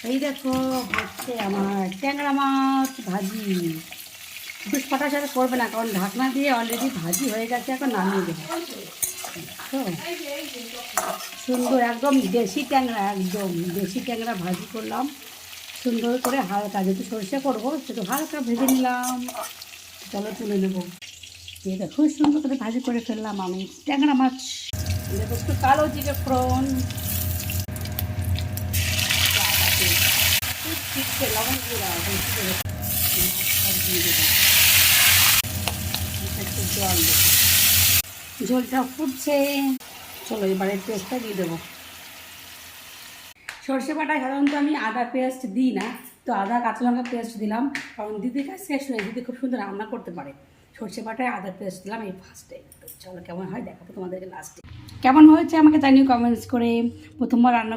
এই দেখো হচ্ছে আমার ট্যাংরা মাছ ভাজি। বেশ ফাটাসাটা করবে না, কারণ ঢাকনা দিয়ে অলরেডি ভাজি হয়ে গেছে, এখন নামিয়ে দেবো। তো সুন্দর একদম দেশি ট্যাংরা, একদম দেশি ট্যাংরা ভাজি করলাম সুন্দর করে, হালকা যেহেতু সরষে করবো সেটা হালকা ভেজে নিলাম। চলো তুলে নেবো। এটা খুব সুন্দর করে ভাজি করে ফেললাম আমি ট্যাংরা মাছ। দেখো একটু কালো জিরে ফোড়ন, লবণ গুঁড়া দিয়ে দেবো, একটু জল দেবো, ঝোলটা ফুটছে। চলো এবারে পেস্টটা দিয়ে দেবো। সর্ষে বাটায় সাধারণত আমি আদা পেস্ট দিই না, তো আদা কাঁচা লঙ্কা পেস্ট দিলাম, কারণ দিদি কাজ শেষ হয়ে দিদি খুব সুন্দর রান্না করতে পারে। সর্ষে বাটায় আদা পেস্ট দিলাম এই ফার্স্টে। তো চলো কেমন হয় দেখাবো তোমাদেরকে লাস্টে। কেমন হয়েছে আমাকে জানিও কমেন্টস করে। প্রথমবার রান্না